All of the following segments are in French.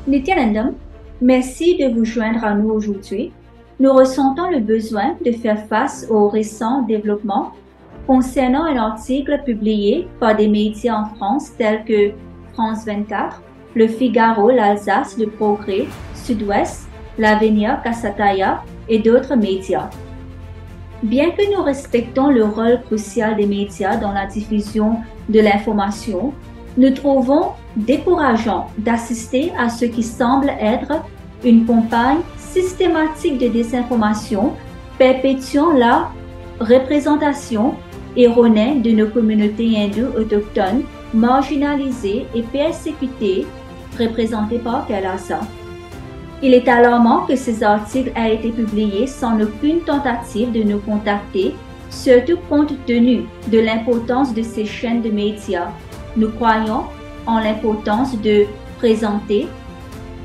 Nityanandam, merci de vous joindre à nous aujourd'hui. Nous ressentons le besoin de faire face aux récents développements concernant un article publié par des médias en France tels que France 24, Le Figaro, l'Alsace, Le Progrès, Sud-Ouest, l'Avenir, Kasataya et d'autres médias. Bien que nous respectons le rôle crucial des médias dans la diffusion de l'information, nous trouvons décourageant d'assister à ce qui semble être une campagne systématique de désinformation perpétuant la représentation erronée de nos communautés hindoues autochtones marginalisées et persécutées, représentées par Kailasa. Il est alarmant que ces articles aient été publiés sans aucune tentative de nous contacter, surtout compte tenu de l'importance de ces chaînes de médias. Nous croyons en l'importance de présenter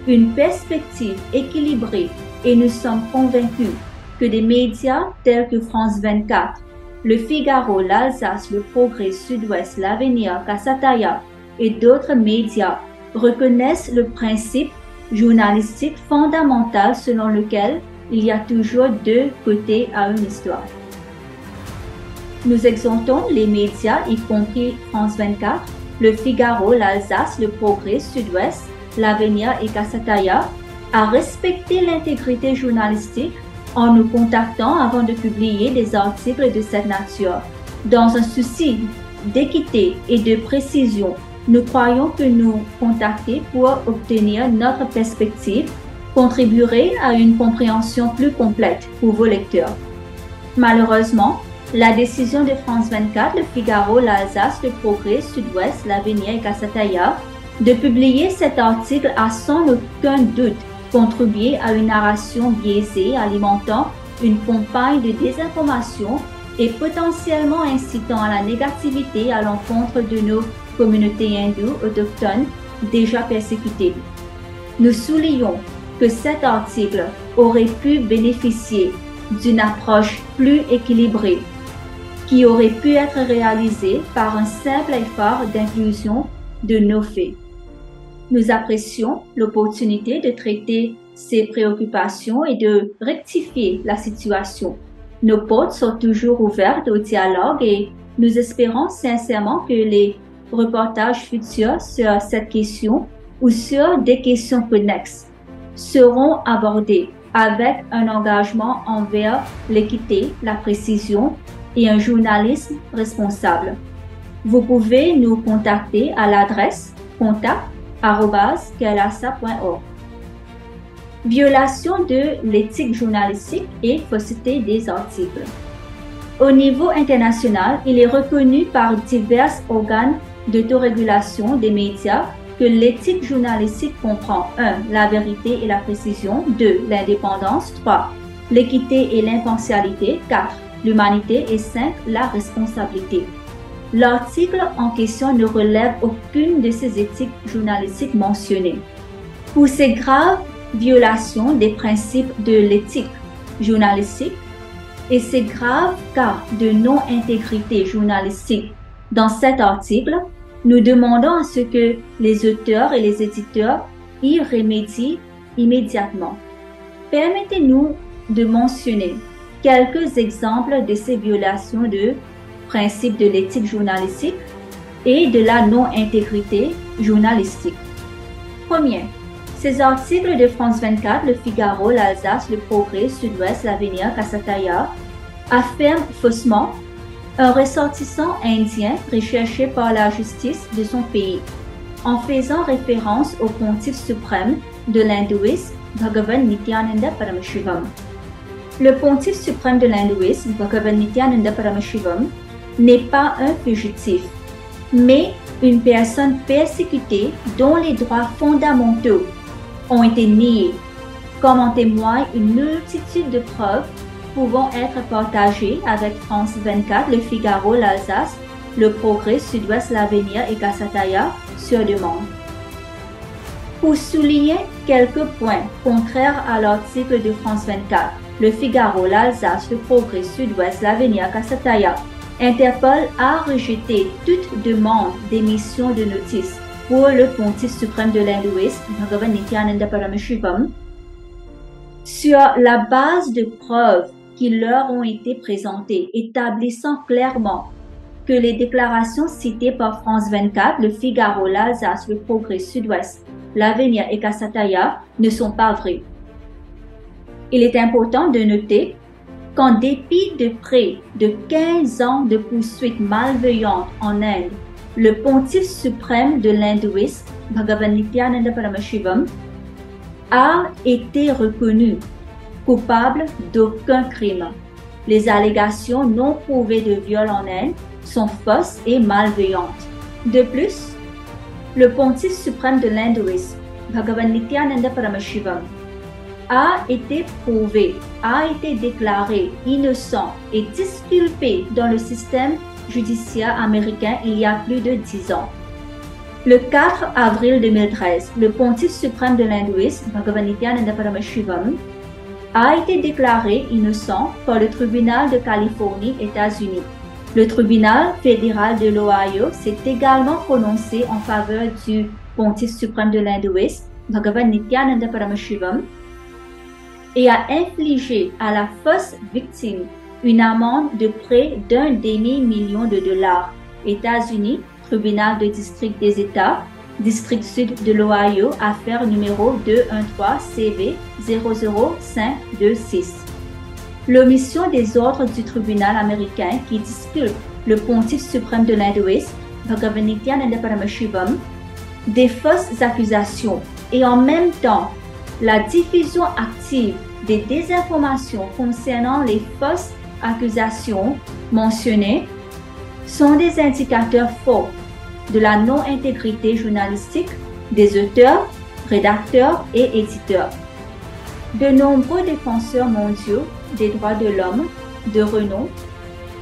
une perspective équilibrée et nous sommes convaincus que des médias tels que France 24, Le Figaro, l'Alsace, Le Progrès, Sud-Ouest, l'Avenir, Kasataya et d'autres médias reconnaissent le principe journalistique fondamental selon lequel il y a toujours deux côtés à une histoire. Nous exhortons les médias, y compris France 24, Le Figaro, l'Alsace, Le Progrès, Sud-Ouest, l'Avenir et Kasataya, à respecter l'intégrité journalistique en nous contactant avant de publier des articles de cette nature. Dans un souci d'équité et de précision, nous croyons que nous contacter pour obtenir notre perspective contribuerait à une compréhension plus complète pour vos lecteurs. Malheureusement, la décision de France 24, Le Figaro, l'Alsace, Le Progrès, Sud-Ouest, l'Avenir et Kasataya de publier cet article a sans aucun doute contribué à une narration biaisée alimentant une campagne de désinformation et potentiellement incitant à la négativité à l'encontre de nos communautés hindoues autochtones déjà persécutées. Nous soulignons que cet article aurait pu bénéficier d'une approche plus équilibrée qui aurait pu être réalisée par un simple effort d'inclusion de nos faits. Nous apprécions l'opportunité de traiter ces préoccupations et de rectifier la situation. Nos portes sont toujours ouvertes au dialogue et nous espérons sincèrement que les reportages futurs sur cette question ou sur des questions connexes seront abordés avec un engagement envers l'équité, la précision et un journalisme responsable. Vous pouvez nous contacter à l'adresse contact@kailasa.org. Violation de l'éthique journalistique et fausseté des articles. Au niveau international, il est reconnu par divers organes d'autorégulation des médias que l'éthique journalistique comprend 1. La vérité et la précision, 2. L'indépendance, 3. L'équité et l'impartialité, 4. L'humanité et 5. La responsabilité. L'article en question ne relève aucune de ces éthiques journalistiques mentionnées. Pour ces graves violations des principes de l'éthique journalistique et ces graves cas de non-intégrité journalistique dans cet article, nous demandons à ce que les auteurs et les éditeurs y remédient immédiatement. Permettez-nous de mentionner quelques exemples de ces violations de principes de l'éthique journalistique et de la non-intégrité journalistique. Premier, ces articles de France 24, Le Figaro, l'Alsace, Le Progrès, Sud-Ouest, l'Avenir, Kasataya affirment faussement un ressortissant indien recherché par la justice de son pays, en faisant référence au pontife suprême de l'hindouisme, Bhagavan Nityananda Paramashivam. Le pontife suprême de l'hindouisme, Bhagavan Nityananda Paramashivam, n'est pas un fugitif, mais une personne persécutée dont les droits fondamentaux ont été niés, comme en témoigne une multitude de preuves pouvant être partagées avec France 24, Le Figaro, l'Alsace, Le Progrès, Sud-Ouest, l'Avenir et Kasataya sur demande. Pour souligner quelques points contraires à l'article de France 24, Le Figaro, l'Alsace, Le Progrès, Sud-Ouest, l'Avenir, Kasataya, Interpol a rejeté toute demande d'émission de notice pour le pontife suprême de l'hindouisme, Bhagavan Nityananda Paramashivam, sur la base de preuves qui leur ont été présentées, établissant clairement que les déclarations citées par France 24, Le Figaro, l'Alsace, Le Progrès, Sud-Ouest, L'Avenir et Kasataya ne sont pas vraies. Il est important de noter qu'en dépit de près de 15 ans de poursuites malveillantes en Inde, le pontife suprême de l'hindouisme, Bhagavan Nityananda Paramashivam, a été reconnu coupable d'aucun crime. Les allégations non prouvées de viol en Inde sont fausses et malveillantes. De plus, le pontife suprême de l'hindouisme, Bhagavan Nityananda Paramashivam, a été prouvé, a été déclaré innocent et disculpé dans le système judiciaire américain il y a plus de 10 ans. Le 4 avril 2013, le pontife suprême de l'hindouisme, Bhagavan Nityananda Paramashivam, a été déclaré innocent par le tribunal de Californie, États-Unis. Le tribunal fédéral de l'Ohio s'est également prononcé en faveur du pontife suprême de l'hindouisme, Bhagavan Nityananda Paramashivam, et a infligé à la fausse victime une amende de près d'1 demi-million de dollars. États-Unis, tribunal de district des États, district sud de l'Ohio, affaire numéro 213 CV 00526. L'omission des ordres du tribunal américain qui disculpe le pontife suprême de l'hindouisme, Bhagavan Nityananda Paramashivam, des fausses accusations et en même temps la diffusion active des désinformations concernant les fausses accusations mentionnées sont des indicateurs forts de la non-intégrité journalistique des auteurs, rédacteurs et éditeurs. De nombreux défenseurs mondiaux des droits de l'homme de renom,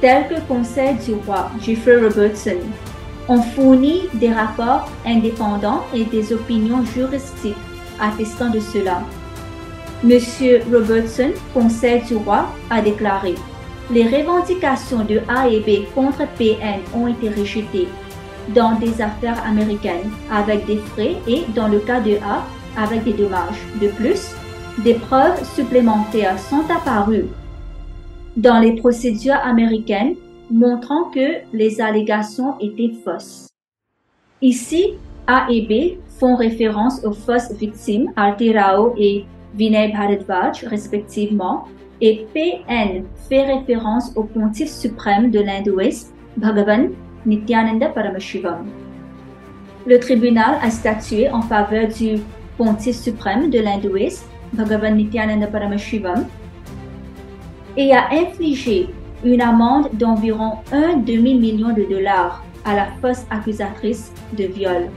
tels que Conseil du roi Jeffrey Robertson, ont fourni des rapports indépendants et des opinions juridiques attestant de cela. Monsieur Robertson, Conseil du roi, a déclaré: les revendications de A et B contre PN ont été rejetées dans des affaires américaines avec des frais et dans le cas de A avec des dommages. De plus, des preuves supplémentaires sont apparues dans les procédures américaines montrant que les allégations étaient fausses. Ici, A et B font référence aux fausses victimes Aarti Rao et Vinay Bharadwaj respectivement, et PN fait référence au pontife suprême de l'hindouisme, Bhagavan Nityananda Paramashivam. Le tribunal a statué en faveur du pontife suprême de l'hindouisme, Bhagavan Nityananda Paramashivam, et a infligé une amende d'environ 1 demi-million de dollars à la fausse accusatrice de viol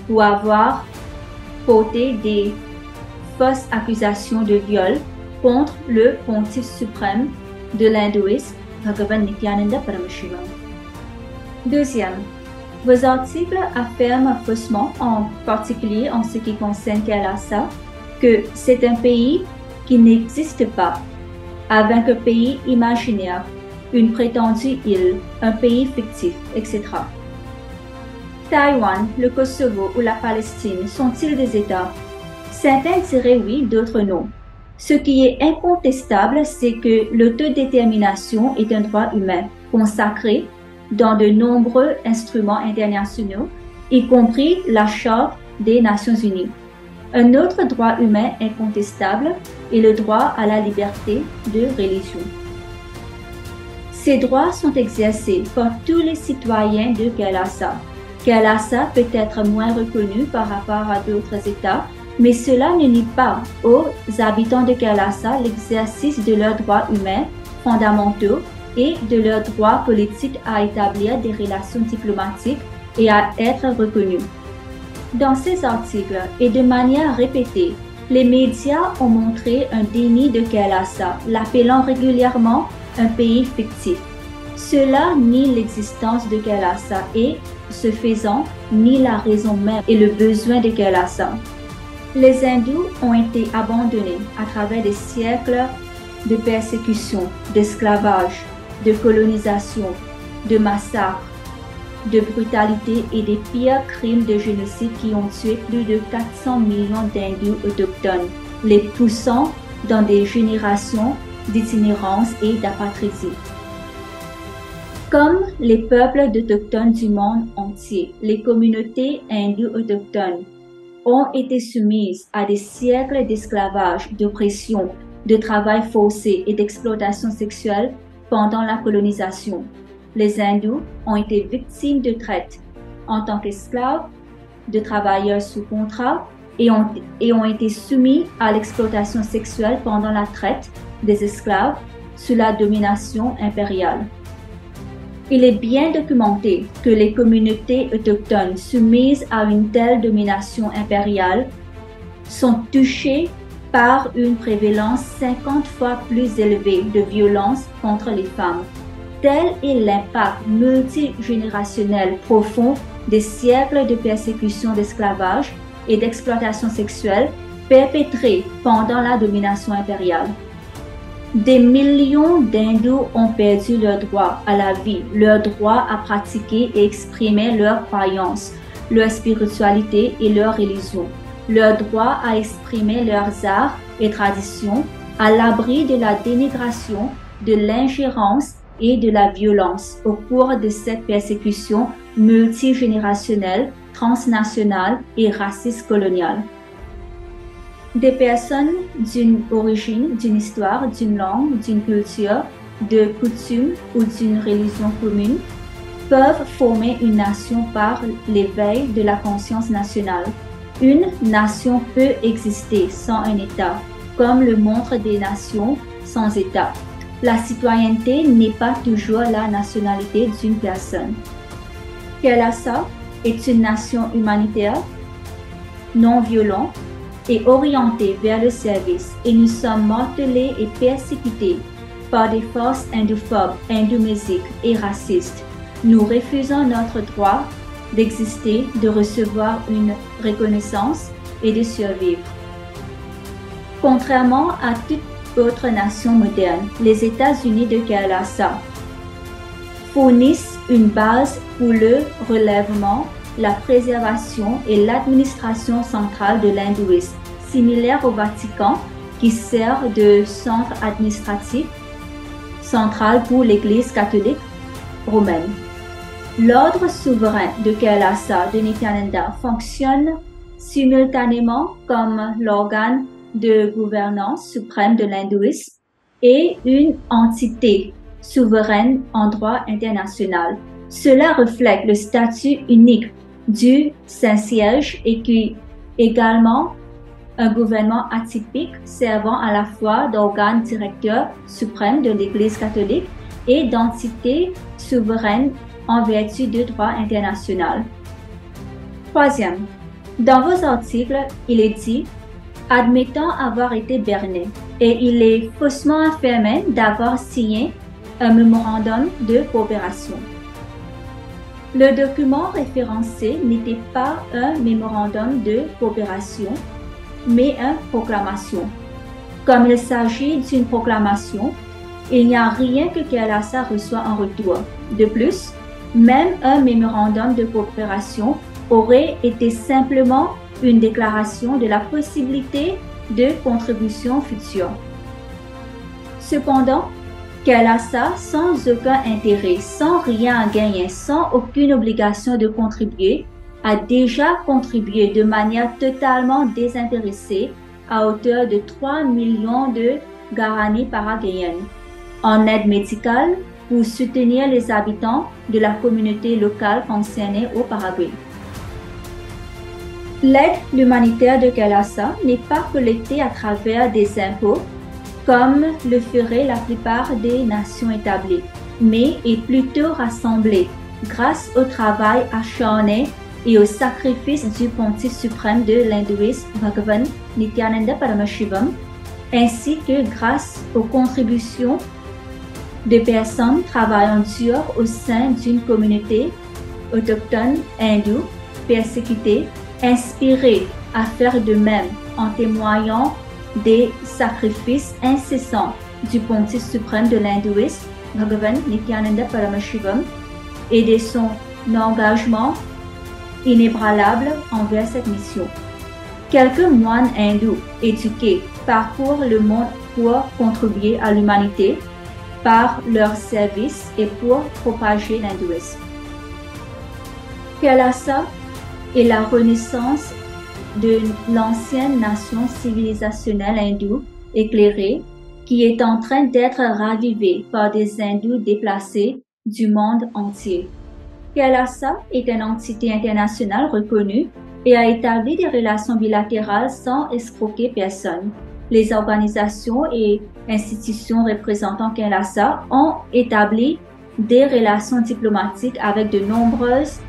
pour avoir porté des fausses accusations de viol contre le pontife suprême de l'hindouisme, Bhagavan Nityananda Paramashivam. Deuxième, vos articles affirment faussement, en particulier en ce qui concerne Kailasa, que c'est un pays qui n'existe pas, avec un pays imaginaire, une prétendue île, un pays fictif, etc. Taïwan, le Kosovo ou la Palestine sont-ils des États? Certains diraient oui, d'autres non. Ce qui est incontestable, c'est que l'autodétermination est un droit humain consacré dans de nombreux instruments internationaux, y compris la Charte des Nations Unies. Un autre droit humain incontestable est le droit à la liberté de religion. Ces droits sont exercés par tous les citoyens de Kailasa. Kailasa peut être moins reconnu par rapport à d'autres États, mais cela ne nie pas aux habitants de Kailasa l'exercice de leurs droits humains fondamentaux et de leur droit politique à établir des relations diplomatiques et à être reconnus. Dans ces articles et de manière répétée, les médias ont montré un déni de Kailasa, l'appelant régulièrement un pays fictif. Cela nie l'existence de Kailasa et, ce faisant, nie la raison même et le besoin de Kailasa. Les hindous ont été abandonnés à travers des siècles de persécution, d'esclavage, de colonisation, de massacres, de brutalité et des pires crimes de génocide qui ont tué plus de 400 millions d'Hindous autochtones, les poussant dans des générations d'itinérance et d'apatridie. Comme les peuples autochtones du monde entier, les communautés hindoues autochtones ont été soumises à des siècles d'esclavage, d'oppression, de travail forcé et d'exploitation sexuelle pendant la colonisation. Les hindous ont été victimes de traite en tant qu'esclaves, de travailleurs sous contrat et ont été soumis à l'exploitation sexuelle pendant la traite des esclaves sous la domination impériale. Il est bien documenté que les communautés autochtones soumises à une telle domination impériale sont touchées par une prévalence 50 fois plus élevée de violence contre les femmes. Tel est l'impact multigénérationnel profond des siècles de persécution d'esclavage et d'exploitation sexuelle perpétrés pendant la domination impériale. Des millions d'Hindous ont perdu leur droit à la vie, leur droit à pratiquer et exprimer leurs croyances, leur spiritualité et leur religion, leur droit à exprimer leurs arts et traditions à l'abri de la dénigration, de l'ingérence et de la violence au cours de cette persécution multigénérationnelle, transnationale et raciste coloniale. Des personnes d'une origine, d'une histoire, d'une langue, d'une culture, de coutumes ou d'une religion commune peuvent former une nation par l'éveil de la conscience nationale. Une nation peut exister sans un État, comme le montrent des nations sans État. La citoyenneté n'est pas toujours la nationalité d'une personne. Kailasa est une nation humanitaire, non violente et orientée vers le service, et nous sommes mortelés et persécutés par des forces hindouphobes, hindoumésiques et racistes. Nous refusons notre droit d'exister, de recevoir une reconnaissance et de survivre. Contrairement à toute autre nation moderne, les États-Unis de Kailasa fournissent une base pour le relèvement, la préservation et l'administration centrale de l'hindouisme, similaire au Vatican, qui sert de centre administratif central pour l'Église catholique romaine. L'ordre souverain de Kailasa de Nityananda fonctionne simultanément comme l'organe de gouvernance suprême de l'hindouisme et une entité souveraine en droit international. Cela reflète le statut unique du Saint-Siège et qui est également un gouvernement atypique servant à la fois d'organe directeur suprême de l'Église catholique et d'entité souveraine en vertu du droit international. Troisième, dans vos articles, il est dit « admettant avoir été berné » et il est faussement affirmé d'avoir signé un mémorandum de coopération. Le document référencé n'était pas un mémorandum de coopération, mais une proclamation. Comme il s'agit d'une proclamation, il n'y a rien que Kailasa reçoit en retour. De plus, même un mémorandum de coopération aurait été simplement une déclaration de la possibilité de contributions futures. Cependant, Kailasa, sans aucun intérêt, sans rien à gagner, sans aucune obligation de contribuer, a déjà contribué de manière totalement désintéressée à hauteur de 3 millions de guaranis paraguayens en aide médicale pour soutenir les habitants de la communauté locale concernée au Paraguay. L'aide humanitaire de Kailasa n'est pas collectée à travers des impôts, comme le feraient la plupart des nations établies, mais est plutôt rassemblée grâce au travail acharné et au sacrifice du pontife suprême de l'hindouisme Bhagavan Nityananda Paramashivam, ainsi que grâce aux contributions de personnes travaillant dur au sein d'une communauté autochtone hindoue persécutée, inspirée à faire de même en témoignant des sacrifices incessants du pontife suprême de l'hindouisme, Bhagavan Nityananda Paramashivam, et de son engagement inébranlable envers cette mission. Quelques moines hindous éduqués parcourent le monde pour contribuer à l'humanité par leur service et pour propager l'hindouisme. Kailasa est la renaissance de l'ancienne nation civilisationnelle hindoue éclairée qui est en train d'être ravivée par des hindous déplacés du monde entier. Kailasa est une entité internationale reconnue et a établi des relations bilatérales sans escroquer personne. Les organisations et institutions représentant Kailasa ont établi des relations diplomatiques avec de nombreuses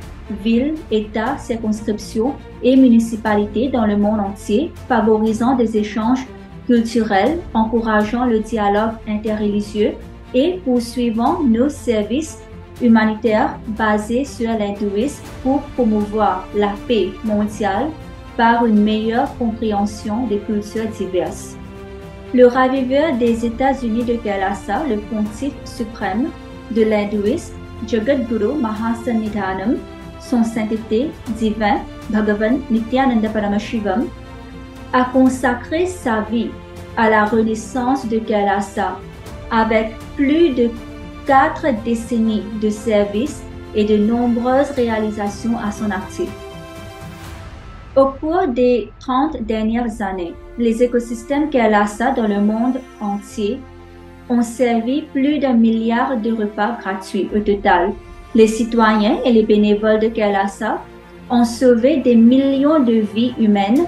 villes, États, circonscriptions et municipalités dans le monde entier, favorisant des échanges culturels, encourageant le dialogue interreligieux et poursuivant nos services humanitaires basés sur l'hindouisme pour promouvoir la paix mondiale par une meilleure compréhension des cultures diverses. Le raviveur des États-Unis de Kailasa, le pontife suprême de l'hindouisme, Jagadguru Mahasannidhanam, son sainteté divin, Bhagavan Nityananda Paramashivam, a consacré sa vie à la renaissance de Kailasa avec plus de 4 décennies de service et de nombreuses réalisations à son actif. Au cours des 30 dernières années, les écosystèmes Kailasa dans le monde entier ont servi plus d'1 milliard de repas gratuits au total. Les citoyens et les bénévoles de Kailasa ont sauvé des millions de vies humaines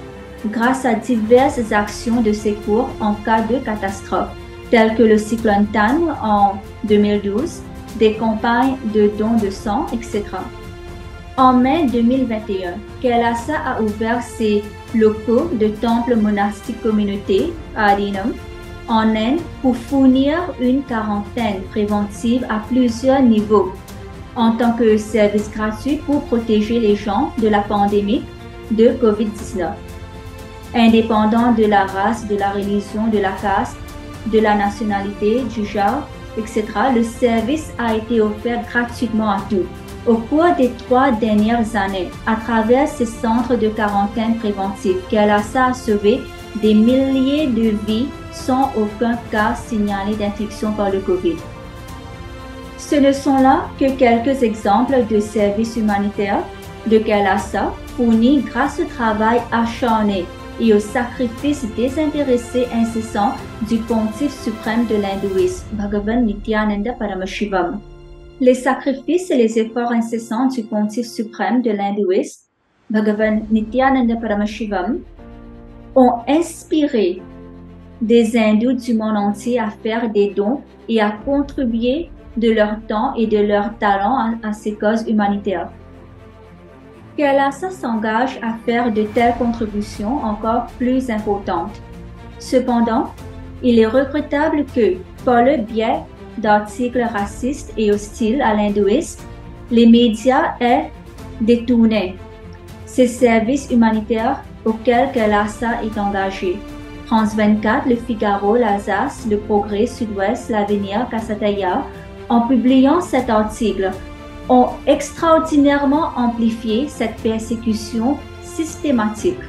grâce à diverses actions de secours en cas de catastrophe, telles que le cyclone Tan en 2012, des campagnes de dons de sang, etc. En mai 2021, Kailasa a ouvert ses locaux de temple monastique communauté à Adinam, en Inde, pour fournir une quarantaine préventive à plusieurs niveaux, en tant que service gratuit pour protéger les gens de la pandémie de COVID-19. Indépendant de la race, de la religion, de la caste, de la nationalité, du genre, etc., le service a été offert gratuitement à tous. Au cours des 3 dernières années, à travers ces centres de quarantaine préventive, Kailasa a sauvé des milliers de vies sans aucun cas signalé d'infection par le COVID. Ce ne sont là que quelques exemples de services humanitaires de Kailasa fournis grâce au travail acharné et au sacrifice désintéressé incessant du pontife suprême de l'hindouisme, Bhagavan Nityananda Paramashivam. Les sacrifices et les efforts incessants du pontife suprême de l'hindouisme, Bhagavan Nityananda Paramashivam, ont inspiré des hindous du monde entier à faire des dons et à contribuer de leur temps et de leur talent à ces causes humanitaires. Kailasa s'engage à faire de telles contributions encore plus importantes. Cependant, il est regrettable que, par le biais d'articles racistes et hostiles à l'hindouisme, les médias aient détourné ces services humanitaires auxquels Kailasa est engagé. France 24, Le Figaro, l'Alsace, Le Progrès, Sud-Ouest, L'Avenir, Kasataya, en publiant cet article, ont extraordinairement amplifié cette persécution systématique.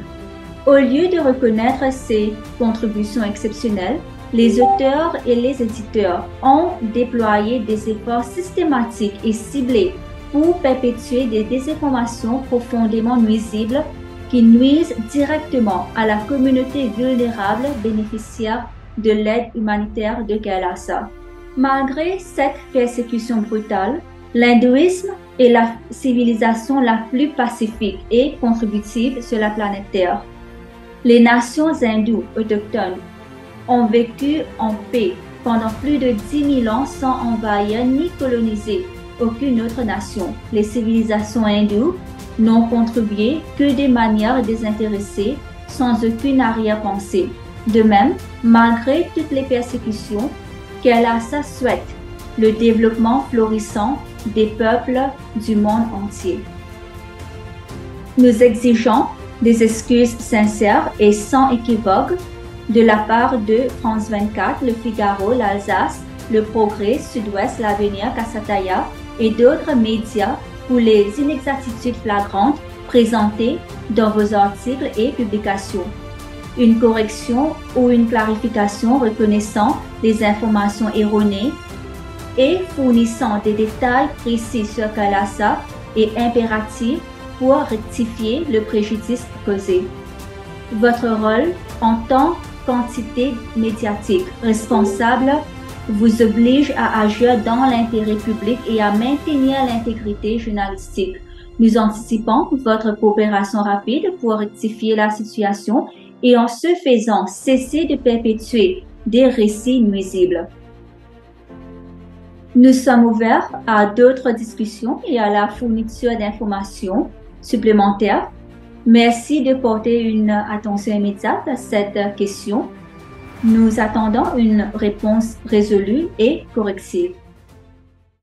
Au lieu de reconnaître ces contributions exceptionnelles, les auteurs et les éditeurs ont déployé des efforts systématiques et ciblés pour perpétuer des désinformations profondément nuisibles qui nuisent directement à la communauté vulnérable bénéficiaire de l'aide humanitaire de Kailasa. Malgré cette persécution brutale, l'hindouisme est la civilisation la plus pacifique et contributive sur la planète Terre. Les nations hindoues autochtones ont vécu en paix pendant plus de 10 000 ans sans envahir ni coloniser aucune autre nation. Les civilisations hindoues n'ont contribué que de manière désintéressée, sans aucune arrière-pensée. De même, malgré toutes les persécutions, Kailasa souhaite le développement florissant des peuples du monde entier. Nous exigeons des excuses sincères et sans équivoque de la part de France 24, Le Figaro, l'Alsace, Le Progrès, Sud-Ouest, L'Avenir, Kasataya et d'autres médias pour les inexactitudes flagrantes présentées dans vos articles et publications. Une correction ou une clarification reconnaissant les informations erronées et fournissant des détails précis sur CALASA est impératif pour rectifier le préjudice causé. Votre rôle en tant qu'entité médiatique responsable vous oblige à agir dans l'intérêt public et à maintenir l'intégrité journalistique. Nous anticipons votre coopération rapide pour rectifier la situation et en ce faisant cesser de perpétuer des récits nuisibles. Nous sommes ouverts à d'autres discussions et à la fourniture d'informations supplémentaires. Merci de porter une attention immédiate à cette question. Nous attendons une réponse résolue et corrective.